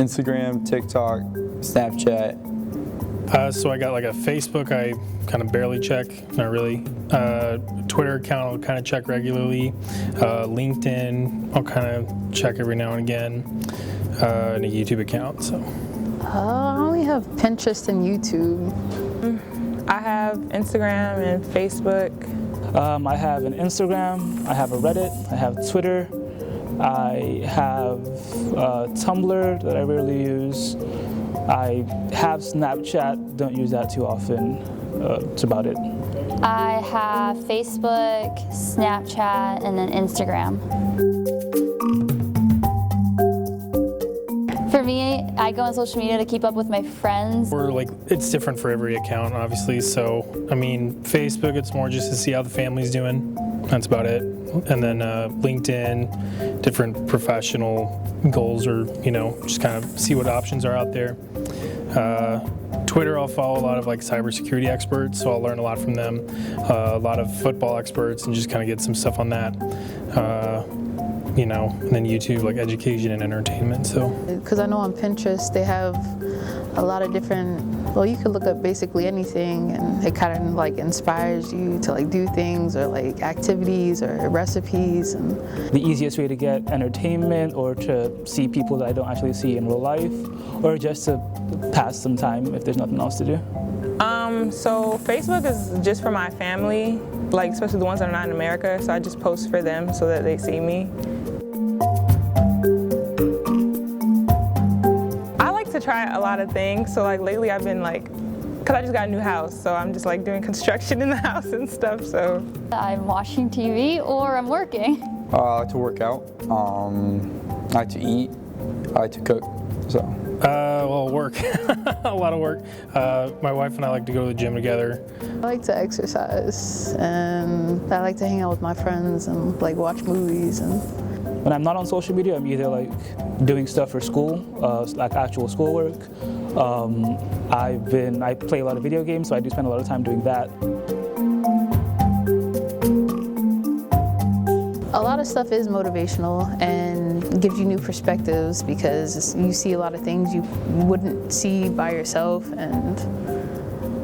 Instagram, TikTok, Snapchat. So I got like a Facebook I kind of barely check, not really. Twitter account I'll kind of check regularly. LinkedIn I'll kind of check every now and again. And a YouTube account. So. I only have Pinterest and YouTube. I have Instagram and Facebook. I have an Instagram, I have a Reddit, I have Twitter, I have Tumblr that I rarely use. I have Snapchat, don't use that too often. That's about it. I have Facebook, Snapchat, and then Instagram. For me, I go on social media to keep up with my friends. It's different for every account, obviously. So, I mean, Facebook, it's more just to see how the family's doing. That's about it. And then LinkedIn, different professional goals, or just kind of see what options are out there. Twitter, I'll follow a lot of cybersecurity experts, so I'll learn a lot from them. A lot of football experts, and just kind of get some stuff on that. And then YouTube, education and entertainment. So, because I know on Pinterest they have a lot of different. Well, you could look up basically anything, and it kind of inspires you to do things or activities or recipes. And the easiest way to get entertainment, or to see people that I don't actually see in real life, or just to pass some time if there's nothing else to do. So Facebook is just for my family, especially the ones that are not in America. So I just post for them so that they see me. I like to try a lot of things. So lately I've been because I just got a new house, so I'm just doing construction in the house and stuff. So I'm watching TV or I'm working. I like to work out. I like to eat. I like to cook. So. Work. A lot of work. My wife and I like to go to the gym together. I like to exercise, and I like to hang out with my friends and watch movies. And when I'm not on social media, I'm either doing stuff for school, actual schoolwork. I play a lot of video games, so I do spend a lot of time doing that. A lot of stuff is motivational and gives you new perspectives, because you see a lot of things you wouldn't see by yourself, and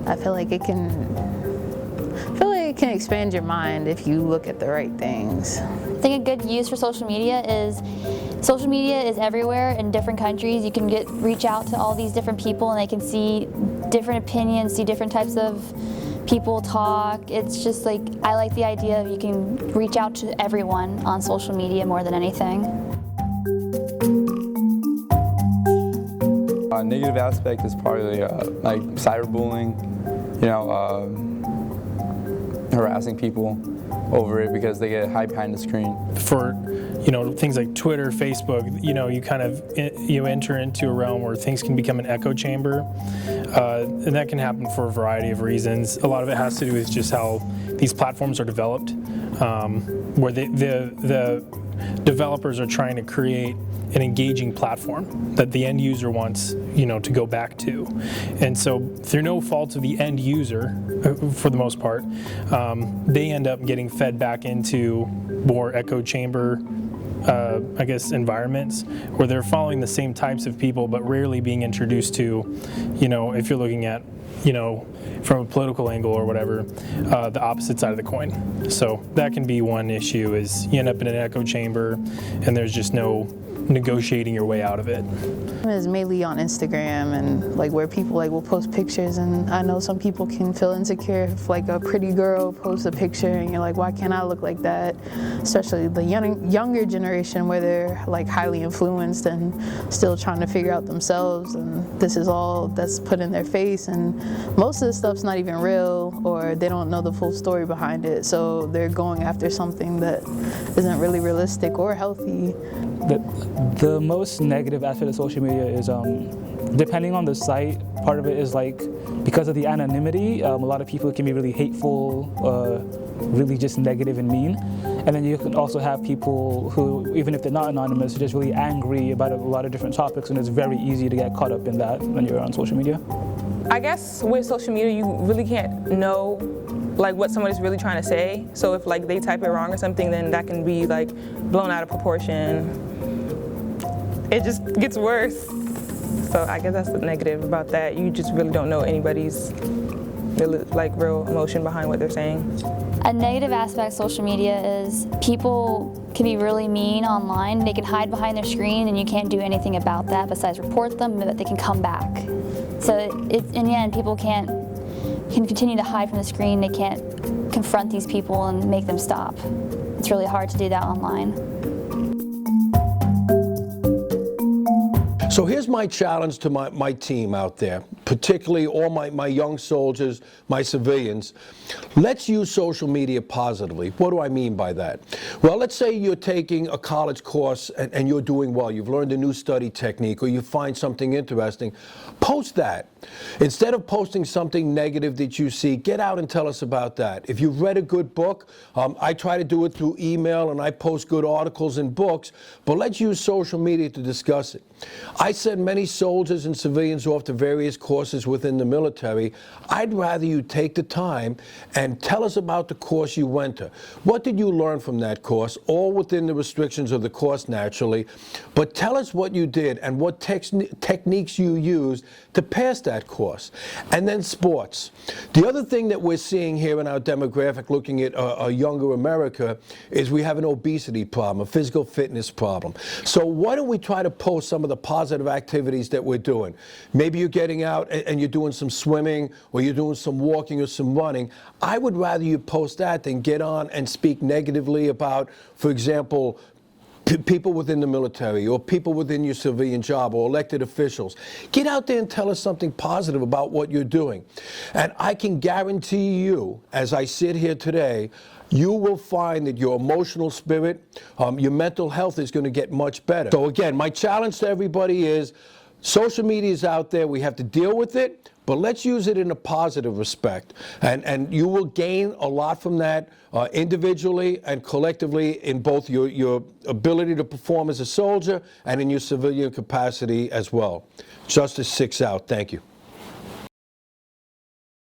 I feel like it can expand your mind if you look at the right things. I think a good use for social media is everywhere in different countries. You can reach out to all these different people, and they can see different opinions, see different types of people talk. It's just I like the idea of you can reach out to everyone on social media more than anything. A negative aspect is probably cyberbullying, harassing people over it because they get hide behind the screen. For things like Twitter, Facebook, you enter into a realm where things can become an echo chamber, and that can happen for a variety of reasons. A lot of it has to do with just how these platforms are developed, where the developers are trying to create an engaging platform that the end user wants, to go back to. And so through no fault of the end user, for the most part, they end up getting fed back into more echo chamber, environments where they're following the same types of people, but rarely being introduced to, if you're looking at, from a political angle or whatever, the opposite side of the coin. So that can be one issue, is you end up in an echo chamber and there's just no negotiating your way out of it. It's mainly on Instagram, and where people will post pictures, and I know some people can feel insecure if a pretty girl posts a picture and you're why can't I look like that? Especially the younger generation, where they're highly influenced and still trying to figure out themselves, and this is all that's put in their face, and most of the stuff's not even real, or they don't know the full story behind it, so they're going after something that isn't really realistic or healthy. The most negative aspect of social media is, depending on the site, part of it is because of the anonymity, a lot of people can be really hateful, really just negative and mean. And then you can also have people who, even if they're not anonymous, are just really angry about a lot of different topics, and it's very easy to get caught up in that when you're on social media. I guess with social media, you really can't know what somebody's really trying to say. So if they type it wrong or something, then that can be blown out of proportion. It just gets worse. So I guess that's the negative about that. You just really don't know anybody's real emotion behind what they're saying. A negative aspect of social media is people can be really mean online. They can hide behind their screen and you can't do anything about that besides report them, but they can come back. So in the end, people can continue to hide from the screen. They can't confront these people and make them stop. It's really hard to do that online. So here's my challenge to my team out there, particularly all my young soldiers, my civilians. Let's use social media positively. What do I mean by that? Well, let's say you're taking a college course and you're doing well. You've learned a new study technique or you find something interesting. Post that. Instead of posting something negative that you see, get out and tell us about that. If you've read a good book, I try to do it through email and I post good articles and books, but let's use social media to discuss it. I send many soldiers and civilians off to various courses within the military. I'd rather you take the time and tell us about the course you went to. What did you learn from that course? All within the restrictions of the course, naturally. But tell us what you did and what techniques you used to pass that course. And then sports. The other thing that we're seeing here in our demographic, looking at a younger America, is we have an obesity problem, a physical fitness problem. So why don't we try to post some of the positive activities that we're doing? Maybe you're getting out and you're doing some swimming or you're doing some walking or some running. I would rather you post that than get on and speak negatively about, for example, people within the military or people within your civilian job or elected officials. Get out there and tell us something positive about what you're doing. And I can guarantee you, as I sit here today, you will find that your emotional spirit, your mental health is going to get much better. So again, my challenge to everybody is, social media is out there, we have to deal with it, but let's use it in a positive respect. And you will gain a lot from that individually and collectively in both your ability to perform as a soldier and in your civilian capacity as well. Justice 6 out. Thank you.